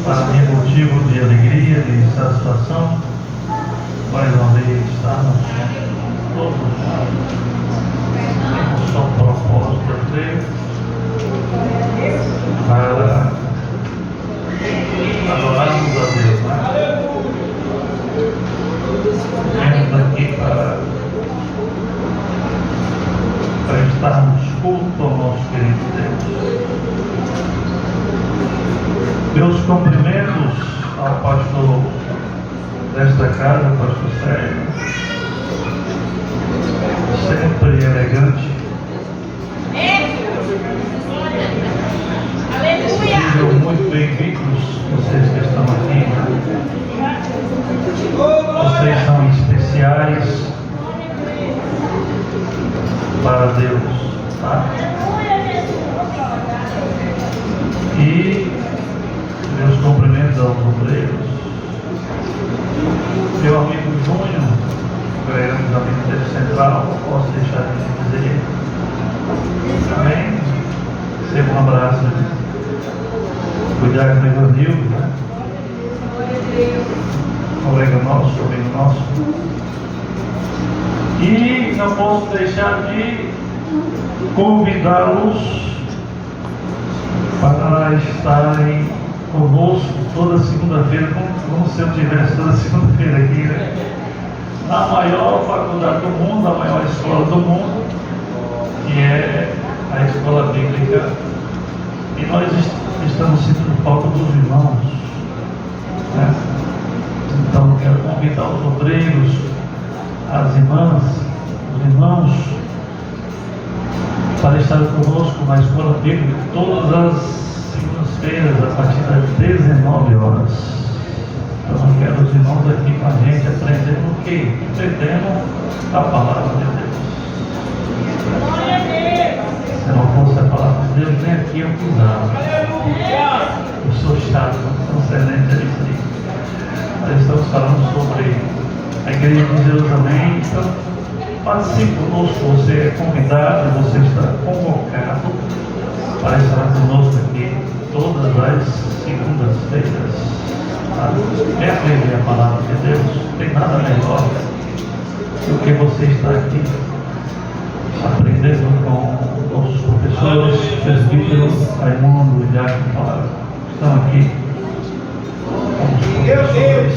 Para mim, motivo de alegria, de satisfação, mais uma vez estamos todos com o só propósito de Deus para adorarmos a Deus, né? Viemos aqui para prestarmos culto ao nosso querido Deus. Meus cumprimentos ao pastor desta casa, pastor Sérgio, sempre elegante. Sejam muito bem-vindos, vocês que estão aqui. Vocês são especiais para Deus, tá? E meus cumprimentos aos obreiros. Meu amigo Júnior, grande amigo dele central, não posso deixar de dizer. Amém? Receba um abraço. Cuidar do Evanildo, né? Colega nosso, amigo nosso. E não posso deixar de convidá-los para estarem conosco toda segunda-feira, como se eu estivesse toda segunda-feira aqui, né? Na maior faculdade do mundo, a maior escola do mundo, que é a Escola Bíblica. E nós estamos sentindo falta dos irmãos, né? Então, quero convidar os obreiros, as irmãs, os irmãos, para estar conosco na Escola Bíblica todas as segundas-feiras, a partir das 19 horas. Então, eu quero os irmãos aqui com a gente aprendendo o quê? Aprendendo a palavra de Deus. Se não fosse a palavra de Deus, nem aqui eu pisava. Eu sou chato, não sei nem dizer isso aí. Nós estamos falando sobre a igreja de Jerusalém. Então, participe conosco, você é convidado, você está convocado para estar conosco aqui todas as segundas-feiras. É aprender a palavra de Deus, não tem nada melhor do que você estar aqui aprendendo com nossos professores, presbíteros, Raimundo e Diácono, estão aqui como os professores.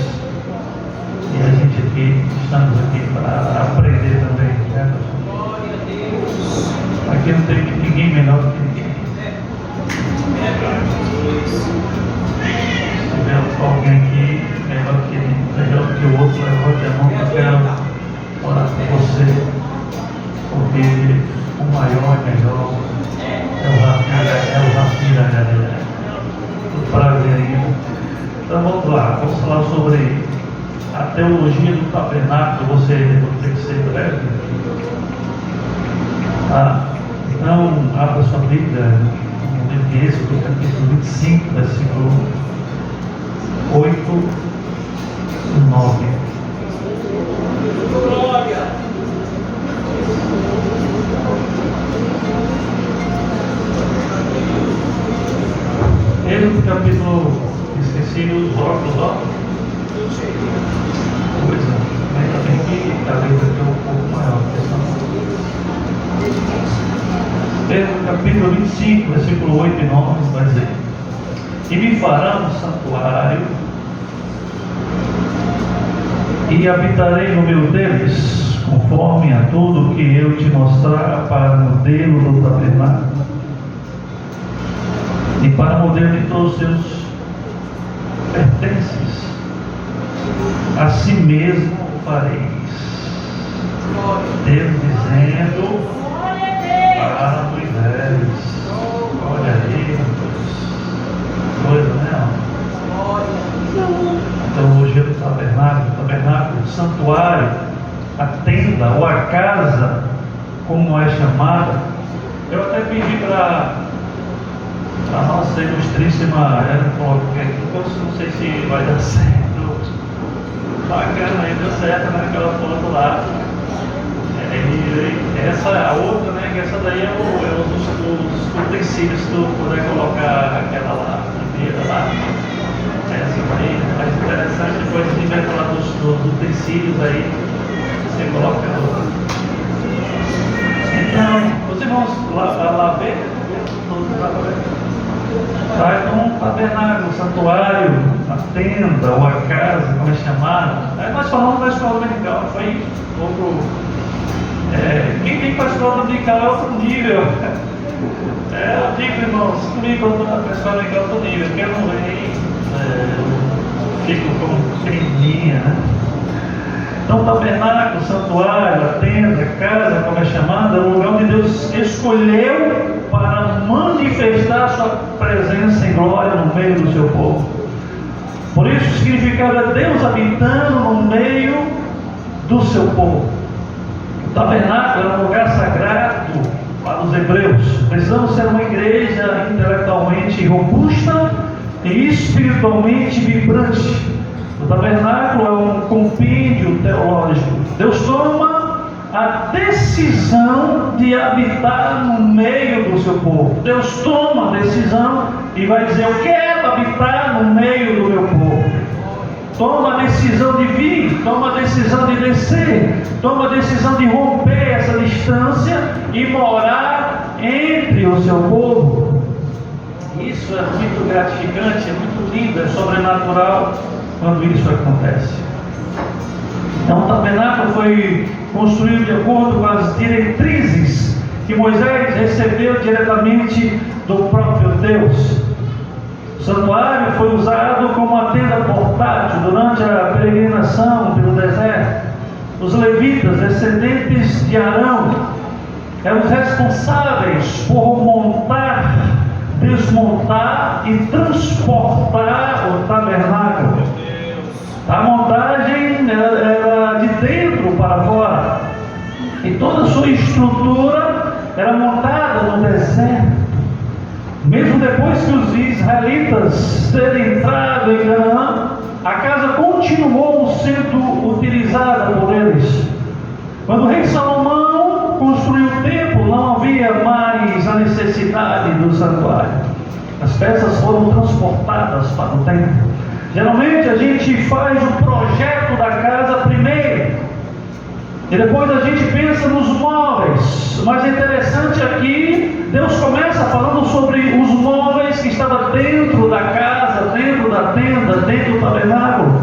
E a gente aqui, estamos aqui para aprender também, né? Aqui não tem ninguém melhor do que ninguém. Se tiver alguém aqui melhor que o outro, levante a mão, eu quero orar com você, porque o maior e melhor é o Rafinha da galera. Muito prazer ainda. Então vamos lá, vamos falar sobre a teologia do tabernáculo. Você tem que ser breve. Então, abra sua Bíblia no livro de Êxodo, capítulo 25, versículo 8 e 9. Glória! Êxodo, capítulo, esqueci os óculos, ó. Coisa, ainda bem que a letra aqui é um pouco maior. Êxodo capítulo 25, versículo 8 e 9, vai dizer: E me farão um santuário, e habitarei no meio deles, conforme a tudo que eu te mostrar para modelo do tabernáculo, e para modelo de todos os seus pertences. Assim mesmo fareis. Deus dizendo para Moisés: olha aí, coisa, né? Então, hoje é o tabernáculo, o santuário, a tenda ou a casa, como é chamada. Eu até pedi para a nossa ilustríssima ela colocar aqui, eu não sei se vai dar certo. Bacana, aí deu certo naquela foto lá. E Essa é a outra, né? Que essa daí é os utensílios que tu puder colocar aquela lá, a primeira lá. Essa daí, mais interessante, depois a gente vai falar dos utensílios aí, você coloca então, os irmãos lá ver, vai com o tabernáculo, o santuário, a tenda ou a casa, como é chamado. Aí nós falamos da escola dominical, foi outro. Quem tem para a escola dominical é outro nível. Eu digo, irmãos, comigo para a escola dominical é outro nível, porque eu não venho, fico como pequenininha, né? Então, o tabernáculo, o santuário, a tenda, a casa, como é chamada, é o lugar onde Deus escolheu para manifestar a sua presença em glória no meio do seu povo. Por isso, o significado é Deus habitando no meio do seu povo. O tabernáculo era um lugar sagrado para os hebreus. Precisamos ser uma igreja intelectualmente robusta e espiritualmente vibrante. O tabernáculo é um compêndio teológico. Deus toma a decisão de habitar no meio do seu povo. Deus toma a decisão e vai dizer: eu quero habitar no meio do meu povo. Toma a decisão de vir, toma a decisão de descer, toma a decisão de romper essa distância e morar entre o seu povo. Isso é muito gratificante, é muito lindo, é sobrenatural quando isso acontece. Então o tabernáculo foi construído de acordo com as diretrizes que Moisés recebeu diretamente do próprio Deus. O santuário foi usado como uma tenda portátil durante a peregrinação pelo deserto. Os levitas, descendentes de Arão, eram os responsáveis por montar, desmontar e transportar o tabernáculo. A montagem era de dentro para fora, e toda a sua estrutura era montada no deserto. Mesmo depois que os israelitas terem entrado em Canaã, a casa continuou sendo utilizada por eles. Quando o rei Salomão construiu o templo, não havia mais a necessidade do santuário. As peças foram transportadas para o templo. Geralmente a gente faz o projeto da casa primeiro, e depois a gente pensa nos móveis. Mas é interessante aqui, Deus começa falando sobre os móveis que estavam dentro da casa, dentro da tenda, dentro do tabernáculo.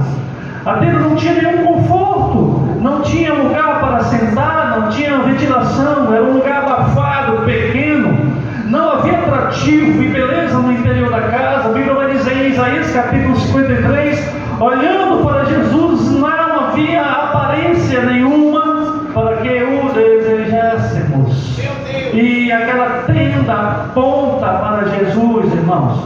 A tenda não tinha nenhum conforto, não tinha lugar para sentar, não tinha ventilação, era um lugar abafado, pequeno, não havia atrativo e beleza no interior da casa. A Bíblia vai dizer em Isaías capítulo 53, olhando para Jesus, não havia aparência nenhuma para que o desejássemos. E aquela tenda aponta para Jesus, irmãos.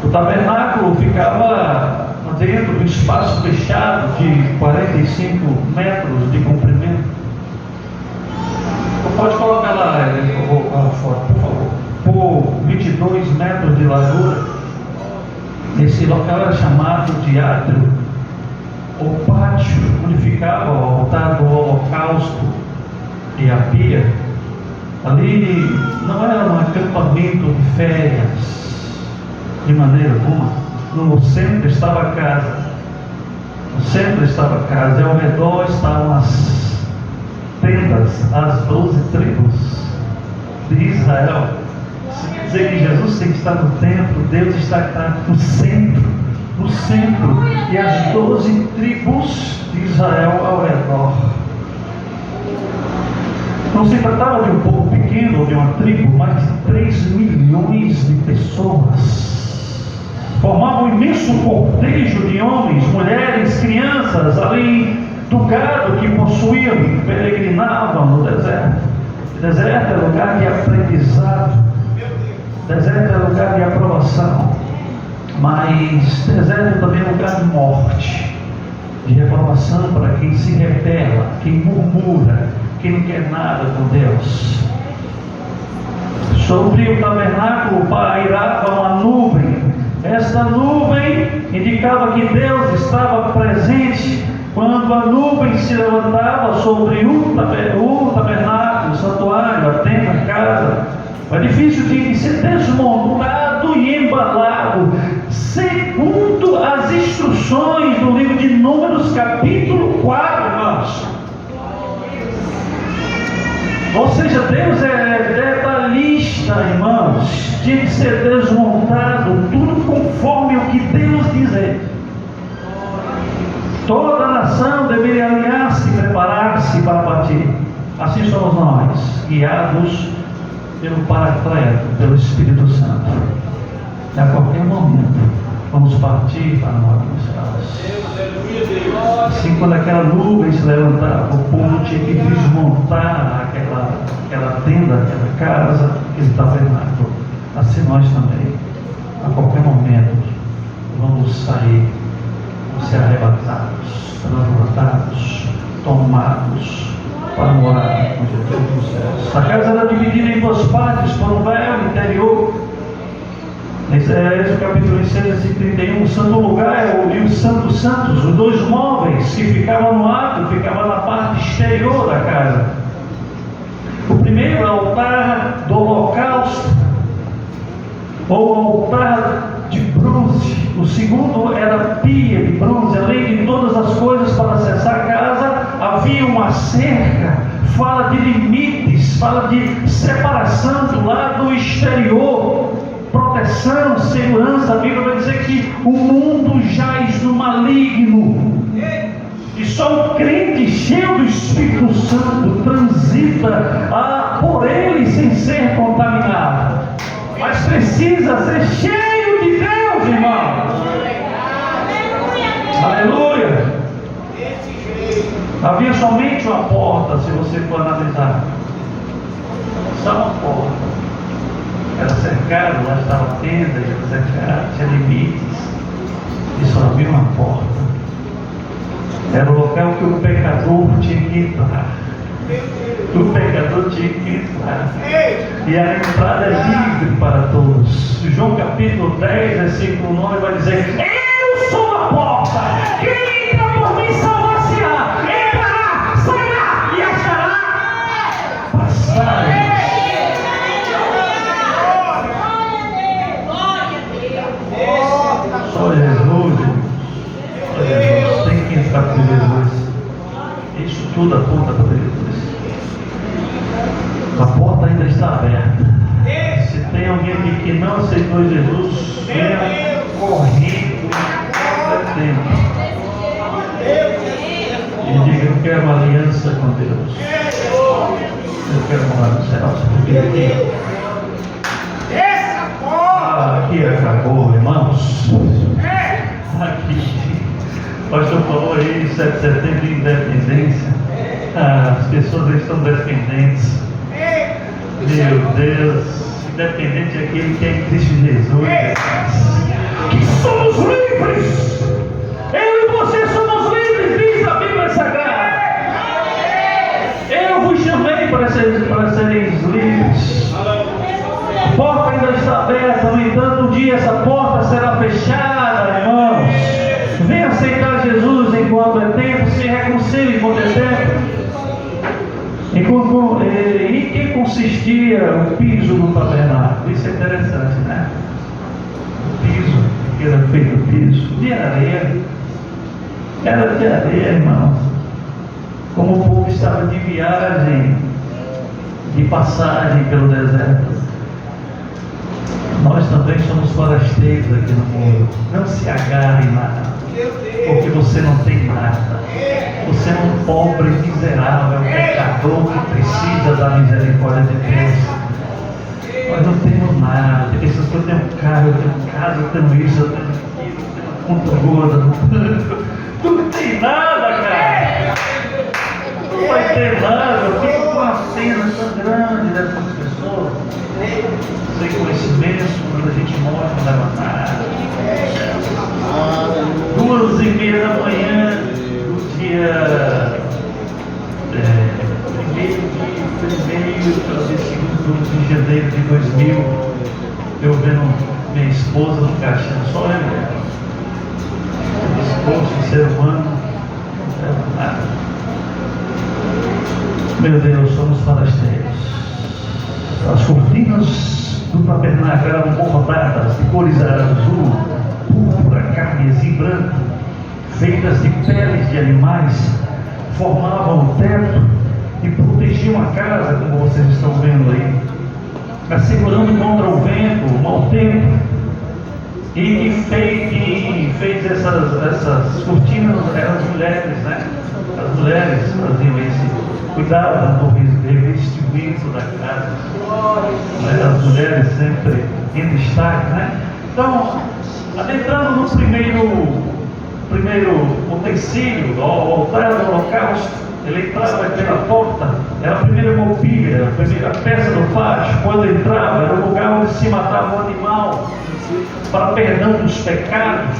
O tabernáculo ficava dentro do espaço fechado de 45 metros de comprimento. Pode colocar lá, fora, por favor. Por 22 metros de largura. Esse local era chamado de átrio, o pátio onde ficava o altar do holocausto e a pia. Ali não era um acampamento de férias, de maneira alguma. No centro estava a casa. No centro estava a casa, e ao redor estavam as tendas, as 12 tribos de Israel. Isso quer dizer que Jesus tem que estar no templo, Deus está no centro, e as 12 tribos de Israel ao redor. Não se tratava de um povo pequeno ou de uma tribo, mas de 3 milhões de pessoas. Formavam um imenso cortejo de homens, mulheres, crianças, além do gado que possuíam e peregrinavam no deserto. O deserto é lugar de aprendizado, o deserto é lugar de aprovação, mas o deserto também é lugar de morte, de reprovação para quem se rebela, quem murmura, quem não quer nada com Deus. Sobre o tabernáculo pairava uma nuvem. Esta nuvem indicava que Deus estava presente Quando a nuvem se levantava sobre o tabernáculo, o santuário, a tenda, a casa, o edifício tinha que ser desmontado e embalado, segundo as instruções do livro de Números, capítulo 4, irmãos. Ou seja, Deus é detalhista, irmãos. Tinha que ser desmontado, tudo conforme o que Deus dizer. Toda a nação deveria alinhar-se e preparar-se para partir. Assim somos nós, guiados pelo Paracleto, pelo Espírito Santo. E a qualquer momento vamos partir para novos estados. Assim, quando aquela nuvem se levantava, o povo tinha que desmontar aquela tenda, aquela casa, aquele tabernáculo. Assim nós também, a qualquer momento, vamos sair, vamos ser arrebatados, transportados, tomados para morar com Jesus nos céus. A casa era dividida em duas partes, por um véu interior. Esse é o capítulo 631, o santo lugar e o santo dos santos, os dois móveis que ficavam no átrio, ficavam na parte exterior da casa. O primeiro é o altar do holocausto, ou altar de bronze. O segundo era a pia de bronze. Além de todas as coisas, para acessar a casa havia uma cerca, fala de limites, fala de separação do lado exterior, proteção, segurança. A Bíblia vai dizer que o mundo jaz no maligno, e só o crente cheio do Espírito Santo transita por ele sem ser contaminado. Mas precisa ser cheio de Deus, irmão. Aleluia. Havia somente uma porta, se você for analisar. Só uma porta. Era cercado, lá estava a tenda, era cercado, tinha limites. E só havia uma porta. Era o local que o pecador tinha que entrar. O pecador tinha que entrar. E a entrada é livre para todos. João capítulo 10, versículo 9 vai dizer: eu sou a porta. Quem entra por mim salvar-se-á. Entrará, sairá e achará passagem. Só Jesus. Só Jesus. Tem que entrar por Jesus. Isso tudo aponta para Jesus. A porta ainda está aberta. Se tem alguém aqui que não aceitou Jesus, venha correndo a tempo. E diga: eu quero uma aliança com Deus. Eu quero morar no céu. Aqui acabou, irmãos. Aqui. O pastor falou aí, 7 de setembro, independência. As pessoas estão dependentes. Meu Deus, independente é aquele que é em Cristo Jesus. Que somos livres. Eu e você somos livres, diz a Bíblia Sagrada. Eu vos chamei para seres livres. A porta ainda está aberta, no entanto, um dia essa porta será fechada, irmãos. Venha aceitar Jesus enquanto é tempo, se reconcilie enquanto é tempo. Em que consistia o piso do tabernáculo? Isso é interessante, né? O piso, que era feito o piso de areia. Era de areia, irmãos. Como o povo estava de viagem, de passagem pelo deserto. Nós também somos forasteiros aqui no mundo. Não se agarre em nada, porque você não tem nada. Você é um pobre miserável, um pecador que precisa da misericórdia de Deus. Nós não temos nada. Tem pessoas que eu tenho um carro, eu tenho casa, eu tenho isso, eu tenho aquilo, eu tenho conta gorda. Tu não tem nada, cara. Não vai ter nada. Eu fico com uma cena tão grande dessas pessoas. Sem conhecimento, quando a gente morre, não leva nada. 2h30 da manhã, do dia 2 de janeiro de 2000, eu vendo minha esposa no caixão, só eu, disposto, ser humano, Meu Deus, somos forasteiros. As cortinas do tabernáculo eram bordadas de cores azul, púrpura, carmesim, branco, feitas de peles de animais, formavam o teto e protegiam a casa, como vocês estão vendo aí, assegurando contra o vento, o mau tempo. E fez essas cortinas, eram as mulheres, né? As mulheres faziam esse, cuidavam do revestimento da casa, né? As mulheres sempre em destaque, né? Então, adentrando no primeiro utensílio, o altar do holocausto, ele entrava pela porta, era a primeira mobília, a primeira peça do pátio. Quando entrava, era o lugar onde se matava o animal para perdão dos pecados.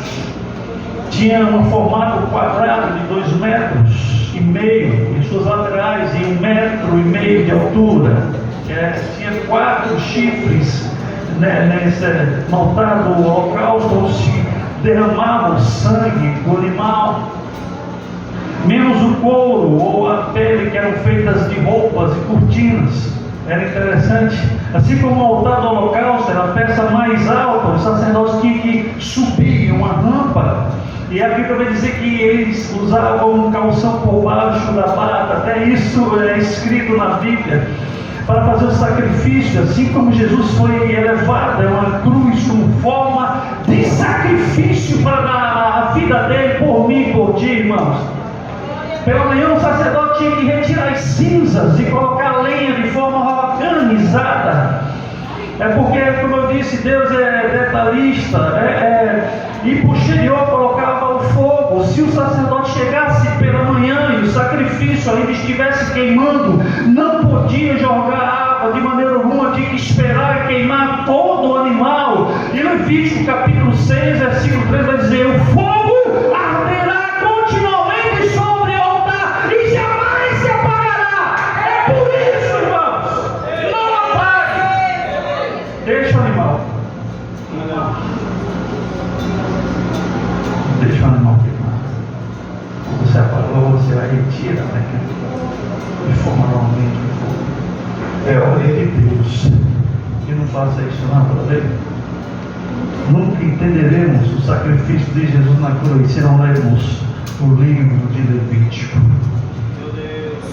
Tinha um formato quadrado de 2,5 metros em suas laterais e 1,5 metros de altura. Tinha 4 chifres, né, no altar do holocausto, onde se derramava o sangue do animal, menos o couro ou a pele, que eram feitas de roupas e cortinas. Era interessante. Assim como o altar do holocausto era a peça mais alta, os sacerdotes tinham que subir uma rampa, e a Bíblia vai dizer que eles usavam um calção por baixo da bata. Até isso é escrito na Bíblia, para fazer o sacrifício. Assim como Jesus foi elevado, é uma cruz como forma de sacrifício para dar a vida dele por mim e por ti, irmãos. Pela manhã o sacerdote tinha que retirar as cinzas e colocar lenha de forma organizada. É porque, como eu disse, Deus é detalhista, e posterior colocava o fogo. Se o sacerdote chegasse pela manhã e o sacrifício ainda estivesse queimando, não podia jogar água de maneira alguma, tinha que esperar queimar todo o animal. E Levítico capítulo 6, versículo 3 vai dizer: o fogo arderá continuamente sobre o altar e jamais se apagará. É por isso, irmãos, não apague. Deixa o animal. Deixa o animal queimar. Você apagou, você vai retirar, né? De forma normalmente o fogo. É ordem de Deus. E não faça isso não, para ver. Nunca entenderemos o sacrifício de Jesus na cruz se não lermos o livro de Levítico. Meu Deus.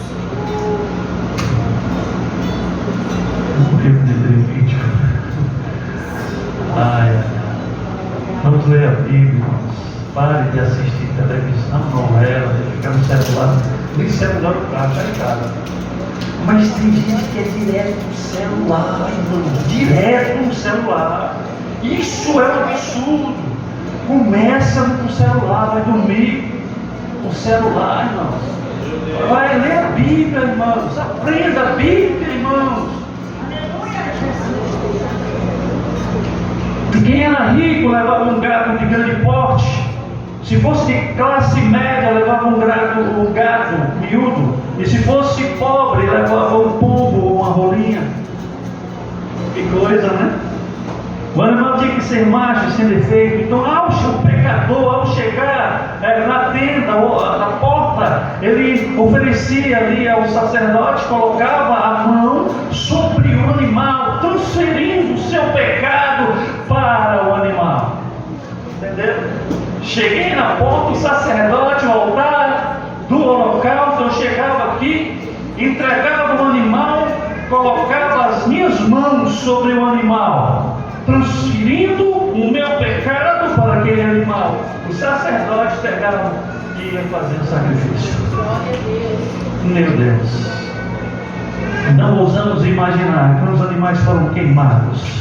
O livro de Levítico. Vamos ler a Bíblia, irmãos. Pare de assistir televisão, novela, de ficar no celular. Nem celular está em casa. Mas tem gente que é direto no celular, irmão. Direto no celular. Isso é um absurdo. Começa com o celular, vai dormir com o celular, irmãos. Vai ler a Bíblia, irmãos. Aprenda a Bíblia, irmãos. Quem era rico levava um gado de grande porte. Se fosse de classe média, levava um gado miúdo. E se fosse pobre, levava um pombo ou uma rolinha. Que coisa, né? O animal tinha que ser macho, sem defeito. Então, o pecador, ao chegar na tenda ou na porta, ele oferecia ali ao sacerdote, colocava a mão sobre o animal, transferindo o seu pecado para o animal. Entendeu? Cheguei na porta, o sacerdote, o altar do holocausto, eu chegava aqui, entregava o animal, colocava as minhas mãos sobre o animal, transferindo o meu pecado para aquele animal. O sacerdote pegava e ia fazer o sacrifício. Meu Deus, não ousamos imaginar quando os animais foram queimados.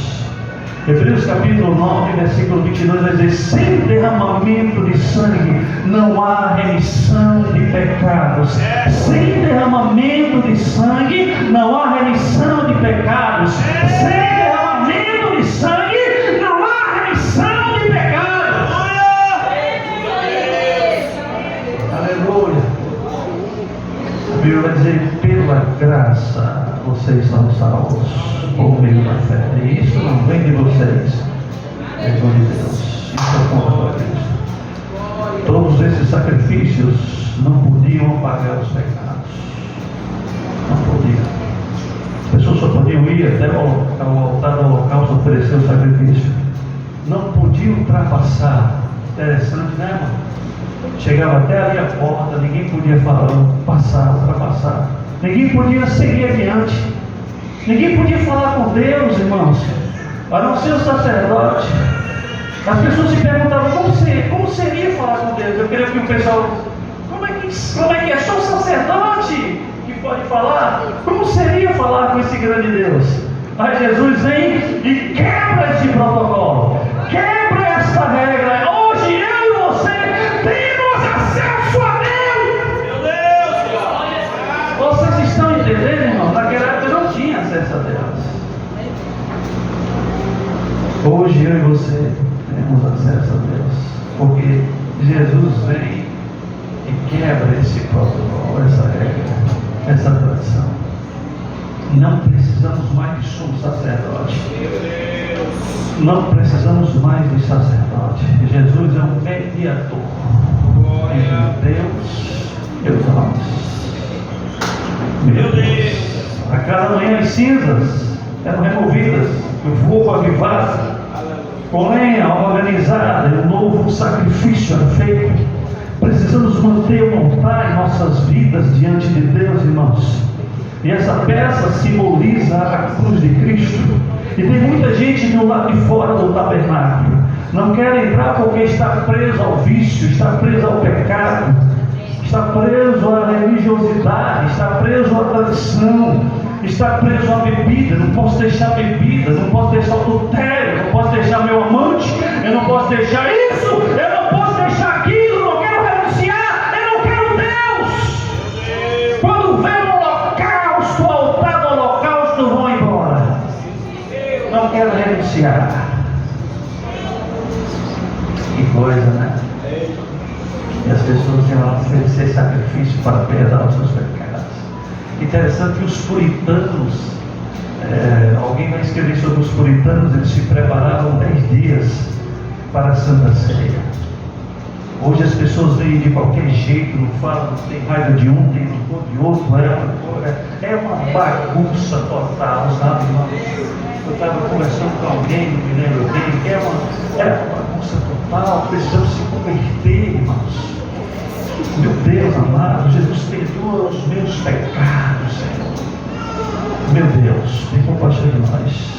Hebreus capítulo 9, versículo 22 vai dizer: sem derramamento de sangue não há remissão de pecados. Sem derramamento de sangue não há remissão de pecados. Sem derramamento de sangue não há remissão de pecados. Aleluia. A Bíblia vai dizer: pela graça vocês são salvos por meio da fé. E isso não vem de vocês, é de Deus. Isso é contra Cristo. Todos esses sacrifícios não podiam apagar os pecados. Não podiam. As pessoas só podiam ir até ao altar do holocausto oferecer o sacrifício. Não podiam ultrapassar. Interessante, né, irmão? Chegava até ali a porta, ninguém podia falar, ultrapassar. Ninguém podia seguir adiante. Ninguém podia falar com Deus, irmãos, a não ser o sacerdote. As pessoas se perguntavam como seria falar com Deus. Eu queria que o pessoal, como é que é? Só o sacerdote que pode falar? Como seria falar com esse grande Deus? Aí Jesus vem e quebra esse protocolo, quebra essa regra. Hoje eu e você temos acesso a Deus. Meu Deus! Vocês estão entendendo, irmão? Naquela época não tinha acesso a Deus. Hoje eu e você temos acesso a Deus, porque Jesus vem e quebra esse protocolo, essa regra, essa tradição. Não precisamos mais de sumo sacerdote. Não precisamos mais de sacerdote. Jesus é um mediador entre Deus e os homens. Meu Deus! A cada manhã as cinzas eram removidas, o fogo avivado, com lenha organizada, e um novo sacrifício era feito. Precisamos manter o altar em nossas vidas diante de Deus, irmãos. E essa peça simboliza a cruz de Cristo. E tem muita gente do lado de fora do tabernáculo. Não quer entrar porque está preso ao vício, está preso ao pecado, está preso à religiosidade, está preso à tradição, está preso à bebida. Não posso deixar bebida, não posso deixar adultério, não posso deixar meu amante, eu não posso deixar isso, eu não posso deixar aquilo, não quero renunciar, eu não quero Deus. Quando vem o holocausto, o altar do holocausto, vão embora. Não quero renunciar. Que coisa, né? E as pessoas iam oferecer sacrifício para perdoar os seus pecados. Interessante que os puritanos, alguém vai escrever sobre os puritanos, eles se preparavam 10 dias para a Santa Ceia. Hoje as pessoas veem de qualquer jeito, não falam, não tem raiva de um, tem rancor de outro, é uma bagunça total, sabe, irmão? Eu estava conversando com alguém, não me lembro bem, que é uma bagunça total, precisamos se converter, irmãos. Meu Deus amado, Jesus perdoa os meus pecados, Senhor. Meu Deus, tem compaixão de nós.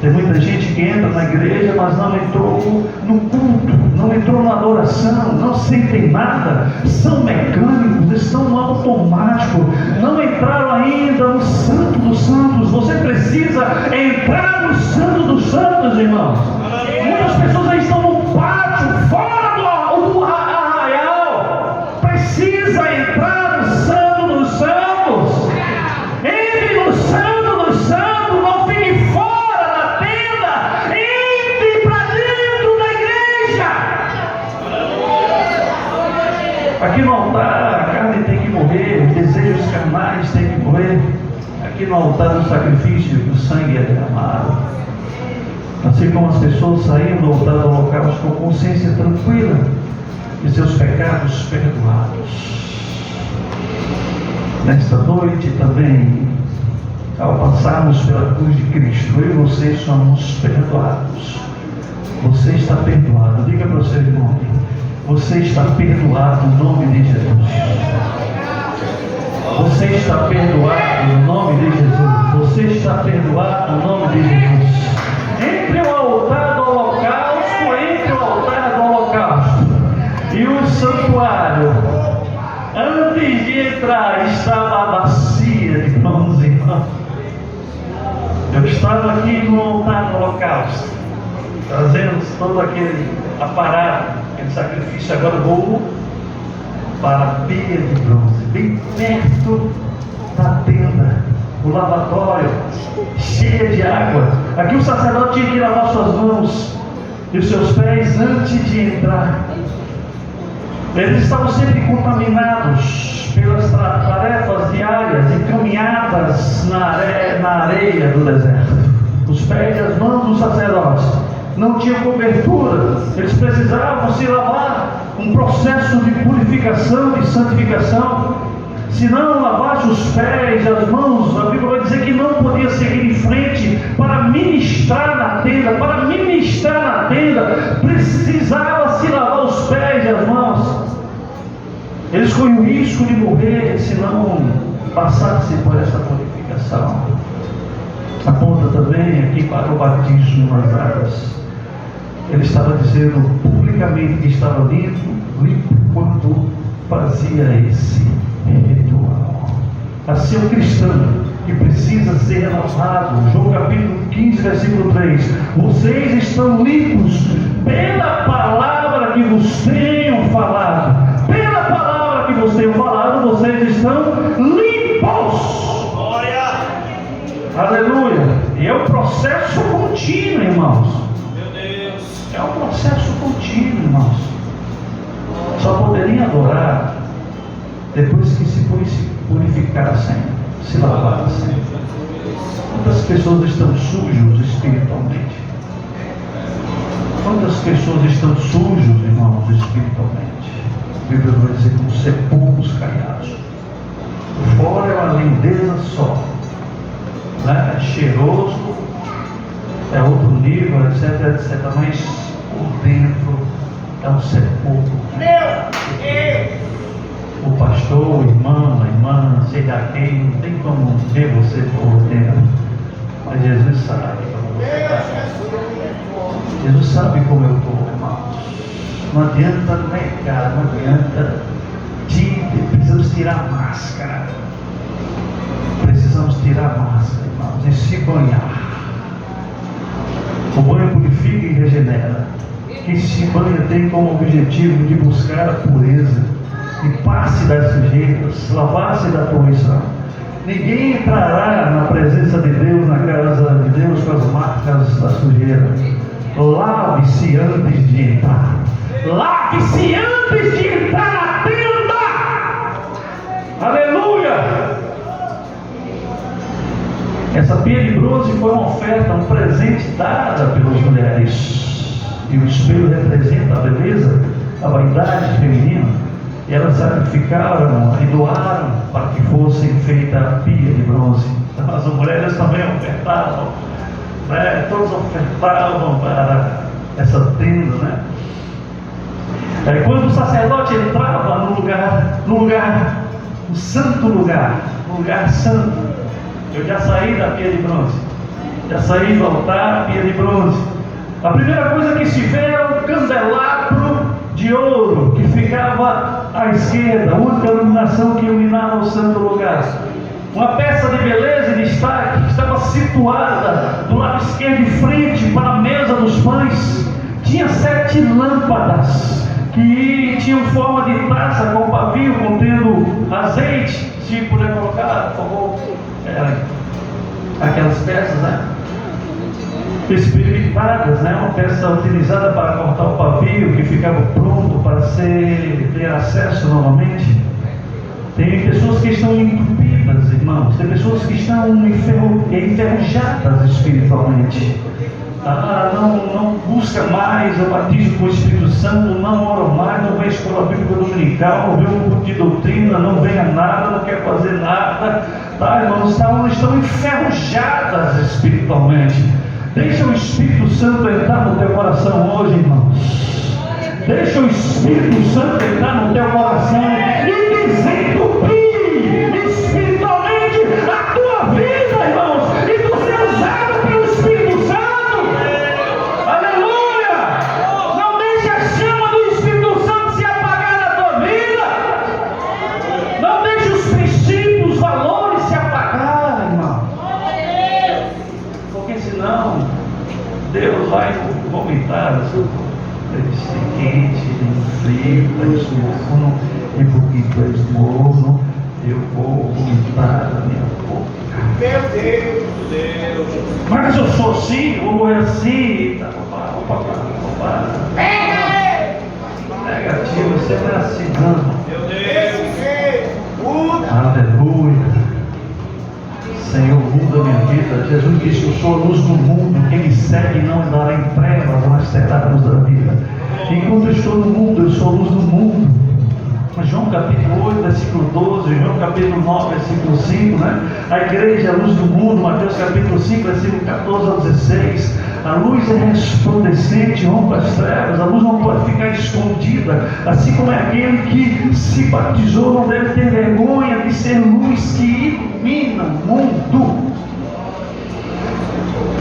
Tem muita gente que entra na igreja, mas não entrou no culto, não entrou na adoração, não sentem nada, são mecânicos, estão no automático, não entraram ainda no Santo dos Santos. Você precisa entrar no Santo dos Santos, irmãos. Muitas pessoas aí estão no pátio, fora do arraial. Precisa entrar no Santo dos Santos. Entre no Santo dos Santos, não fique fora da tenda, entre para dentro da igreja. Aqui no altar a carne tem que morrer, os desejos carnais têm que morrer. Aqui no altar do sacrifício, o sangue é derramado. Assim como as pessoas saíam do altar do holocausto com consciência tranquila de seus pecados perdoados. Nesta noite também, ao passarmos pela cruz de Cristo, eu e você somos perdoados. Você está perdoado. Diga para o seu irmão: você está perdoado no nome de Jesus. Você está perdoado no nome de Jesus. Você está perdoado no nome de Jesus. Entre o altar do holocausto e o santuário, antes de entrar, estava a bacia de bronze, irmão. Eu estava aqui no altar do holocausto, trazendo todo aquele aparato, aquele sacrifício. Agora vou para a pia de bronze, bem perto da tenda, o lavatório, cheia de água. Aqui o sacerdote tinha que lavar suas mãos e os seus pés antes de entrar. Eles estavam sempre contaminados pelas tarefas diárias e caminhadas na areia do deserto. Os pés e as mãos dos sacerdotes não tinham cobertura, eles precisavam se lavar um processo de purificação, de santificação. Se não lavasse os pés, as mãos, a Bíblia vai dizer que não podia seguir em frente para ministrar na tenda. Para ministrar na tenda, precisava se lavar os pés e as mãos. Eles corriam o risco de morrer se não passassem por essa purificação. Aponta também aqui para o batismo nas águas. Ele estava dizendo publicamente que estava limpo quando fazia esse ritual. Assim o cristão que precisa ser renovado. João capítulo 15, versículo 3. Vocês estão limpos pela palavra que vos tenho falado. Pela palavra que vos tenho falado, vocês estão limpos. Glória! Aleluia! E é um processo contínuo, irmãos. É um processo contínuo, irmãos. Só poderiam adorar depois que se purificassem, se lavassem. Quantas pessoas estão sujos espiritualmente? Quantas pessoas estão sujos, irmãos, espiritualmente? A Bíblia vai dizer como sepulcros caiados. Por fora é uma lindeza só, né? É cheiroso, é outro nível, etc, etc. Mas por dentro é um sepulcro. O pastor, o irmão, a irmã, não sei daqui, não tem como ver você por dentro. Mas Jesus sabe como você está. Jesus sabe como eu estou, irmãos. Não adianta negar, não adianta. Precisamos tirar a máscara. Precisamos tirar a máscara, irmãos, e se banhar. O banho purifica e regenera. Quem se banha tem como objetivo de buscar a pureza, limpar-se das sujeiras, lavar-se da poluição. Ninguém entrará na presença de Deus, na casa de Deus, com as marcas da sujeira. Lave-se antes de entrar. Lave-se antes de entrar na tenda. Aleluia! Essa pia de bronze foi uma oferta, um presente dada pelas mulheres. E o espelho representa a beleza, a vaidade feminina. E elas sacrificaram e doaram para que fosse feita a pia de bronze. As mulheres também ofertavam, né? Todos ofertavam para essa tenda, né? Quando o sacerdote entrava no santo lugar, no lugar santo, eu já saí da pia de bronze, já saí do altar, pia de bronze. A primeira coisa que se vê era um candelabro de ouro que ficava à esquerda, a única iluminação que iluminava o santo lugar. Uma peça de beleza e destaque que estava situada do lado esquerdo, de frente para a mesa dos pães. Tinha 7 lâmpadas que tinham forma de taça com pavio contendo azeite. Se puder colocar, por favor, aquelas peças, né? Experimentadas, né? Uma peça utilizada para cortar o pavio que ficava pronto para ter acesso novamente. Tem pessoas que estão entupidas, irmãos. Tem pessoas que estão enferrujadas espiritualmente. Não busca mais o batismo com o Espírito Santo, não ora mais, não vem à escola bíblica dominical, não vê um culto de doutrina, não vem a nada, não quer fazer nada, tá, irmãos? Estão enferrujadas espiritualmente. Deixa o Espírito Santo entrar no teu coração hoje, irmãos. Deixa o Espírito Santo entrar no teu coração e desentupir espiritualmente a tua vida, irmãos, e tu ser usado pelo Espírito Santo. Aleluia! Não deixe a chama do Espírito Santo se apagar na tua vida. Não deixe os princípios, os valores se apagarem, irmão. Porque senão Deus vai vomitar a sua boca. Quente, frio, tu és morno, e porque tu és morno, eu vou vomitar a minha boca. Meu Deus! Mas eu sou assim, eu vou morrer assim. Opa. Negativo, você vai assinando. Meu Deus! Aleluia! Senhor, muda a minha vida. Jesus disse: eu sou a luz do mundo. Quem me segue não andará em trevas, mas terá a luz da vida. Enquanto eu estou no mundo, eu sou a luz do mundo. João capítulo 8, versículo 12, João capítulo 9, versículo 5, né? A igreja é a luz do mundo, Mateus capítulo 5, versículo 14 ao 16. A luz é resplandecente, rompe as trevas, a luz não pode ficar escondida, assim como é aquele que se batizou não deve ter vergonha de ser luz que ilumina o mundo.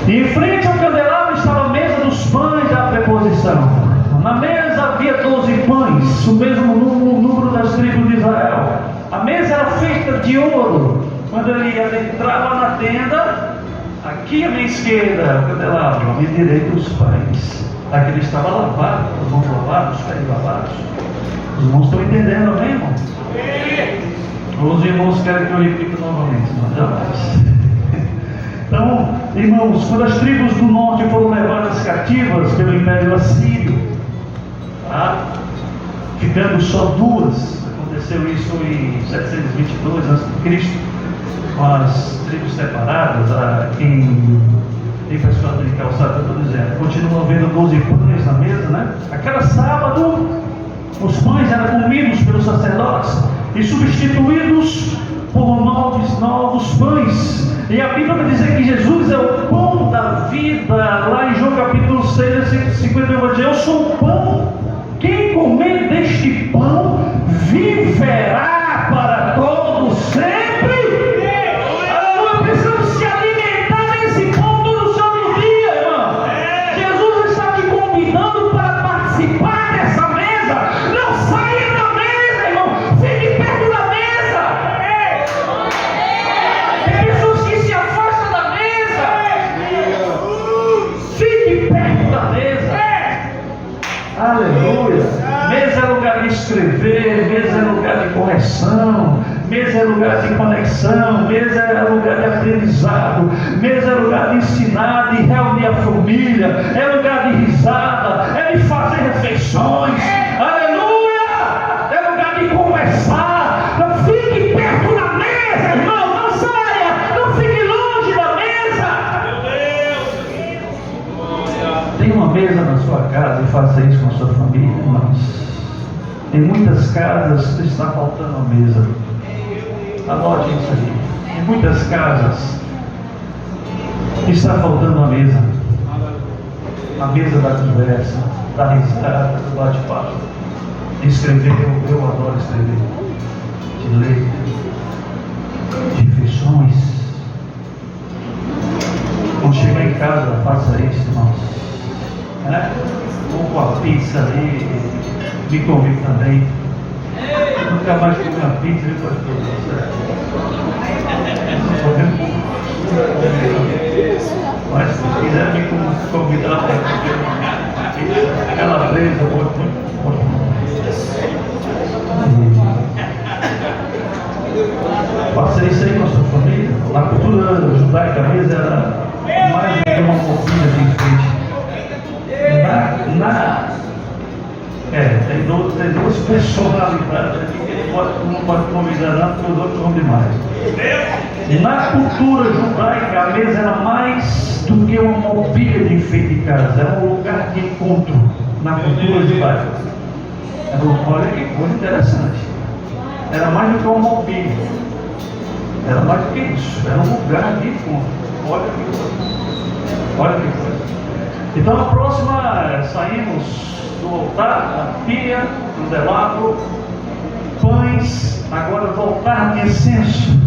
E em frente ao candelabro estava a mesa dos pães da preposição. Na mesa havia 12 pães, o mesmo número das tribos de Israel. A mesa era feita de ouro. Quando ele entrava na tenda, aqui à minha esquerda, o candelabro, à minha direita, os pães. Aqui ele estava lavado, as mãos lavadas, os pés lavados. Os irmãos estão entendendo, amém, irmão? Os irmãos querem que eu repita novamente, não jamais. Então, irmãos, quando as tribos do norte foram levadas cativas pelo Império Assírio, ficando só duas, aconteceu isso em 722 a.C., com as tribos separadas, quem tem pessoal de calçada, estou dizendo, continuam havendo 12 pães na mesa, né? A cada sábado, os pães eram comidos pelos sacerdotes e substituídos por novos pães. E a Bíblia vai dizer que Jesus é o pão da vida. Lá em João capítulo 6, versículo 51, vai dizer: eu sou o pão. Quem comer deste pão viverá para todo sempre. Aleluia, precisamos se alimentar desse pão todo santo dia, irmão. Jesus está te convidando para participar dessa mesa. Não saia da mesa, irmão. Fique perto da mesa. Tem pessoas que se afastam da mesa. Fique perto da mesa. Aleluia. Mesa é lugar de escrever, mesa é lugar de correção, mesa é lugar de conexão, mesa é lugar de aprendizado, mesa é lugar de ensinar, de reunir a família, é lugar de risada, é de fazer refeições. Aleluia. É lugar de conversar. Não fique perto da mesa, irmão. Não saia, não fique longe da mesa. Meu Deus. Tem uma mesa na sua casa e faça isso com a sua família, irmãos. Em muitas casas está faltando a mesa. Anote isso aí. Em muitas casas está faltando a mesa. A mesa da conversa, da risada, do bate-papo. Escrever, eu adoro escrever. De ler. De refeições. Quando chegar em casa, faça isso, irmãos. Vou com a pizza ali. Me convido também. Nunca mais comi uma pizza, viu, pastor? Mas se quiser me convidar para comer aquela presa, faça isso aí com a sua família. Na cultura judaica, a mesa era mais do que uma roupinha de enfeite. Tem duas personalidades aqui que ele não pode convidar, não, porque os outros vão demais. Na cultura judaica, a mesa era mais do que uma mobília de enfeite de casa, era um lugar de encontro. Na cultura judaica, olha que coisa interessante, era mais do que uma mobília, era mais do que isso, era um lugar de encontro. Olha que coisa. Então, a próxima, saímos do altar, da pia, do candelabro, pães, agora do altar de incenso,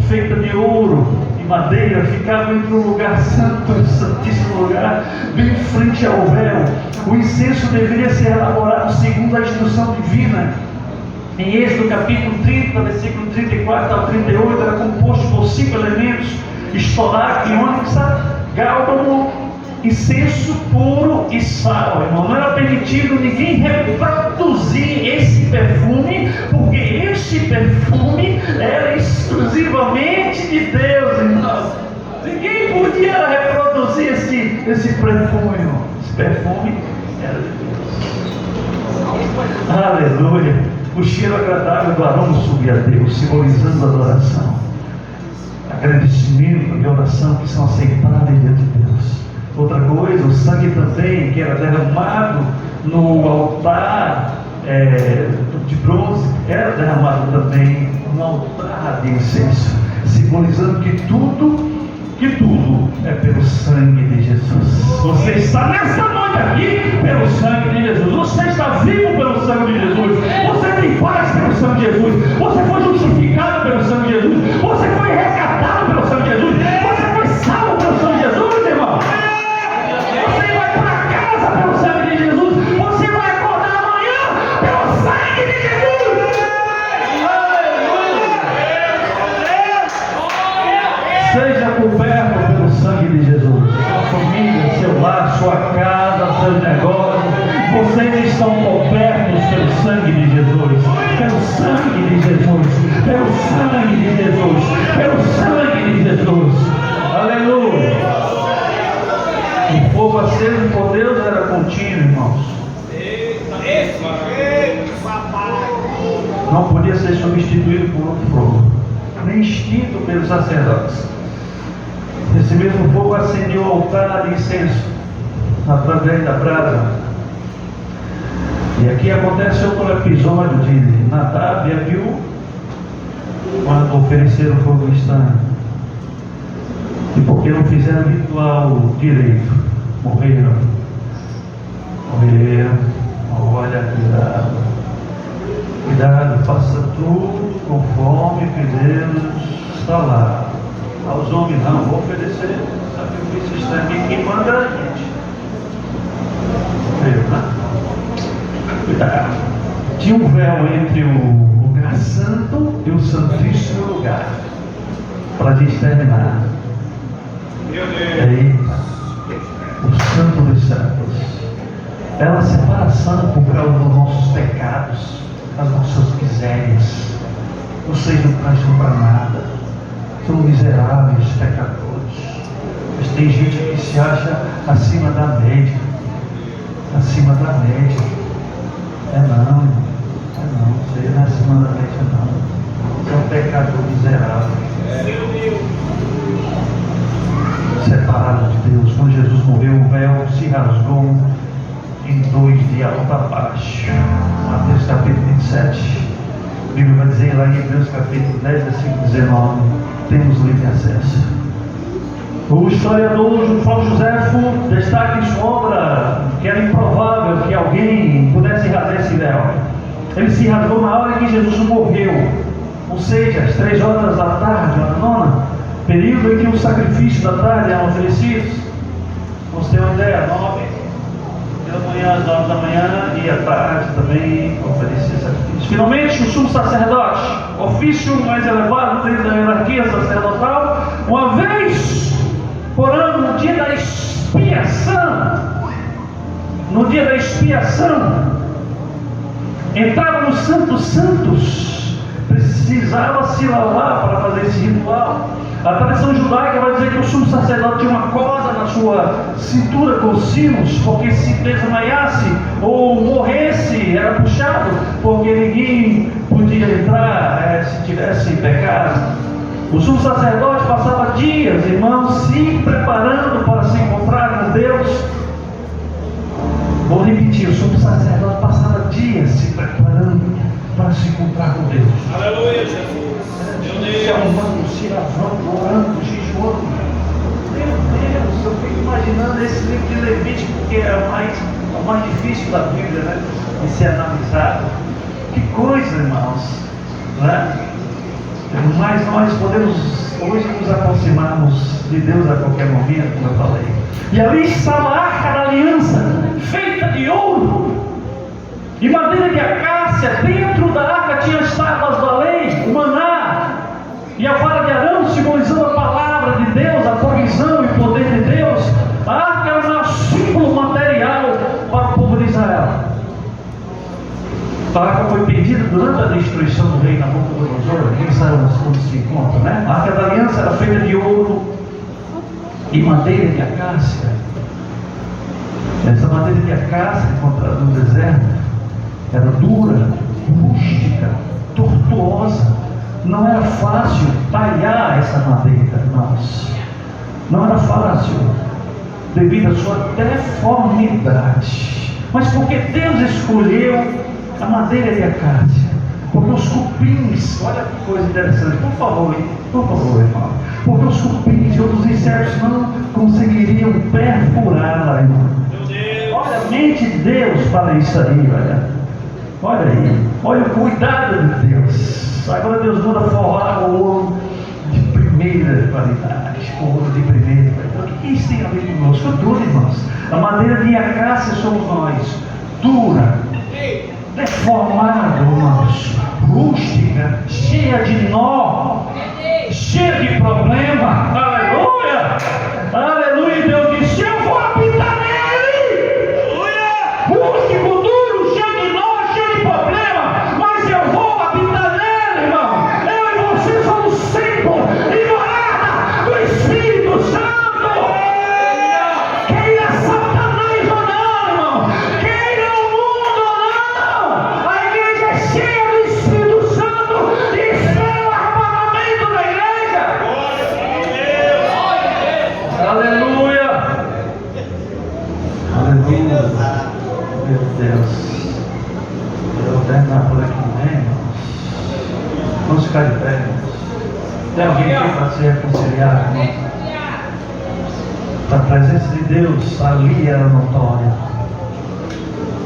feita de ouro e madeira, ficava entre um lugar santo, um santíssimo lugar, bem em frente ao véu. O incenso deveria ser elaborado segundo a instrução divina. Em Êxodo capítulo 30, versículo 34 ao 38, era composto por 5 elementos: estoraque, ônix, gálbano, incenso puro e sal. Irmão, não era permitido ninguém reproduzir esse perfume, porque este perfume era exclusivamente de Deus, irmão. Ninguém podia reproduzir esse perfume, irmão. Esse perfume era de Deus. Aleluia. O cheiro agradável do aroma subia a Deus, simbolizando a adoração, agradecimento e oração que são aceitáveis diante de Deus. Outra coisa, o sangue também, que era derramado no altar de bronze era derramado também um altar de incenso, simbolizando que tudo é pelo sangue de Jesus. Você está nessa noite aqui pelo sangue de Jesus. Você está vivo pelo sangue de Jesus. Você tem paz pelo sangue de Jesus. Você foi justificado pelo sangue de Jesus. Você foi resgatado pelo sangue de Jesus. Você foi salvo pelo sangue de Jesus, irmão. Você vai para casa pelo sangue de Jesus. Você vai acordar amanhã pelo sangue de Jesus. Seja coberto pelo sangue de Jesus. Sua família, seu lar, sua casa, seus negócios, vocês estão cobertos pelo sangue de Jesus. Pelo sangue de Jesus. Pelo sangue de Jesus. Pelo sangue de Jesus. Aleluia. O fogo aceso por Deus era contínuo, irmãos. Não podia ser substituído por outro fogo, nem extinto pelos sacerdotes. Esse mesmo fogo acendeu o altar de incenso através da brasa. E aqui acontece outro episódio de Nadab e Abiú, quando ofereceram fogo estranho. E porque não fizeram o ritual direito, morreram. Olha, cuidado, faça tudo conforme Deus falar. Aos homens não, vou oferecer sacrifício estranho. Quem manda a gente. Cuidado. Tinha um véu entre o lugar santo e o santíssimo lugar, para te exterminar. Eita, o santo dos santos. Era a separação por causa dos nossos pecados, das nossas misérias. Vocês não prestam para nada. São miseráveis pecadores. Mas tem gente que se acha acima da média. Acima da média. Não. Você não é acima da média, não. Você é um pecador miserável. Separado de Deus. Quando Jesus morreu, o véu se rasgou em dois, de alto a baixo. Mateus capítulo 27. A Bíblia vai dizer lá em Hebreus capítulo 10, versículo 19, temos livre acesso. O historiador Flávio Joséfo destaca em sua obra que era improvável que alguém pudesse rasgar esse véu. Ele se rasgou na hora que Jesus morreu, ou seja, às 3 horas da tarde, na nona, período em que os sacrifícios da tarde eram oferecidos. Você tem uma ideia? 9 da manhã, às 9 da manhã, e à tarde também oferecia sacrifícios. Finalmente, o sumo sacerdote, ofício mais elevado dentro da hierarquia sacerdotal, uma vez por ano, no dia da expiação, entrava no Santo Santos, precisava se lavar para fazer esse ritual. A tradição judaica vai dizer que o sumo sacerdote tinha uma corda na sua cintura com sinos, porque se desmaiasse ou morresse, era puxado, porque ninguém podia entrar se tivesse pecado. O sumo sacerdote passava dias, irmãos, se preparando para se encontrar com Deus. Vou repetir, o sumo sacerdote passava dias se preparando para se encontrar com Deus. Aleluia, Jesus. Se arrumando, se lavando, orando, jejuando. Meu Deus, eu fico imaginando esse livro de Levítico, que é o mais difícil da Bíblia, né? De ser analisado. Que coisa, irmãos, né? Mas nós podemos hoje nos aproximarmos de Deus a qualquer momento, como eu falei. E ali estava a arca da aliança, feita de ouro e madeira de acácia. Dentro da arca tinha as tábuas da lei, o maná e a vara de Arão, simbolizando a palavra de Deus, a provisão e o poder de Deus. A arca era um símbolo material para o povo de Israel. A arca foi perdida durante a destruição do rei Nabucodonosor. Quem sabe onde se encontra, né? A arca da aliança era feita de ouro e madeira de acácia. Essa madeira de acácia, encontrada no deserto, era dura, rústica, tortuosa. Não era fácil talhar essa madeira, irmãos. Não era fácil, devido à sua deformidade. mas porque Deus escolheu a madeira de acácia. Porque os cupins, olha que coisa interessante, por favor, irmão. Porque os cupins e outros insetos não conseguiriam perfurá-la, irmão. Olha a mente de Deus para isso aí, olha aí, olha o cuidado de Deus. Agora Deus manda forrar o ouro de primeira qualidade, o ouro de primeira qualidade. O que isso tem a ver conosco? Tudo, irmãos. A madeira de acácia somos nós, dura, deformada, irmãos, rústica, cheia de nó, cheia de problema. Aleluia! Aleluia! Deus disse: eu vou habitar nele. Rústico, duro, cheio de nó, cheio de problema, mas eu vou habitar nele, irmão. Eu e você somos templo e morada do Espírito Santo. Queira Satanás ou não, irmão, queira o mundo ou não, a igreja é cheia do Espírito Santo e espera o arrebatamento da igreja. Aleluia! Aleluia! Meu Deus! Eu vou terminar por aqui, né, irmãos? Vamos ficar de pé, irmãos. Tem alguém aqui para se reconciliar, irmãos? A presença de Deus ali era notória.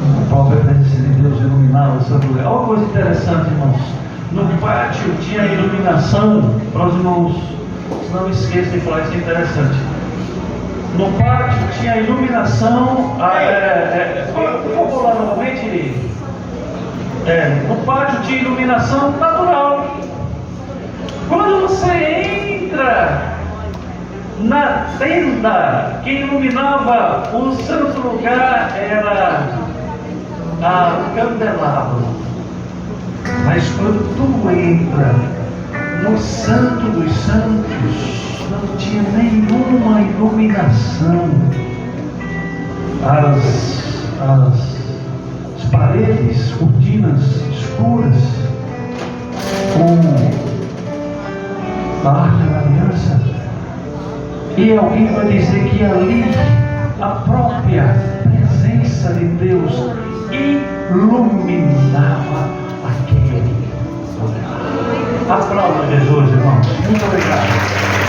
A própria presença de Deus iluminava esse lugar. Olha uma coisa interessante, irmãos. No pátio tinha iluminação, para os irmãos não esqueçam de falar, isso é interessante. No pátio tinha iluminação. Por favor, lá novamente. No pátio tinha iluminação natural. Quando você entra na tenda, quem iluminava o santo lugar era a candelabro. Mas quando tu entra no santo dos santos, não tinha nenhuma iluminação. As paredes, cortinas escuras, com a Arca da Aliança. E alguém vai dizer que ali a própria presença de Deus iluminava aquele lugar. Aplauda Jesus, irmãos. Muito obrigado.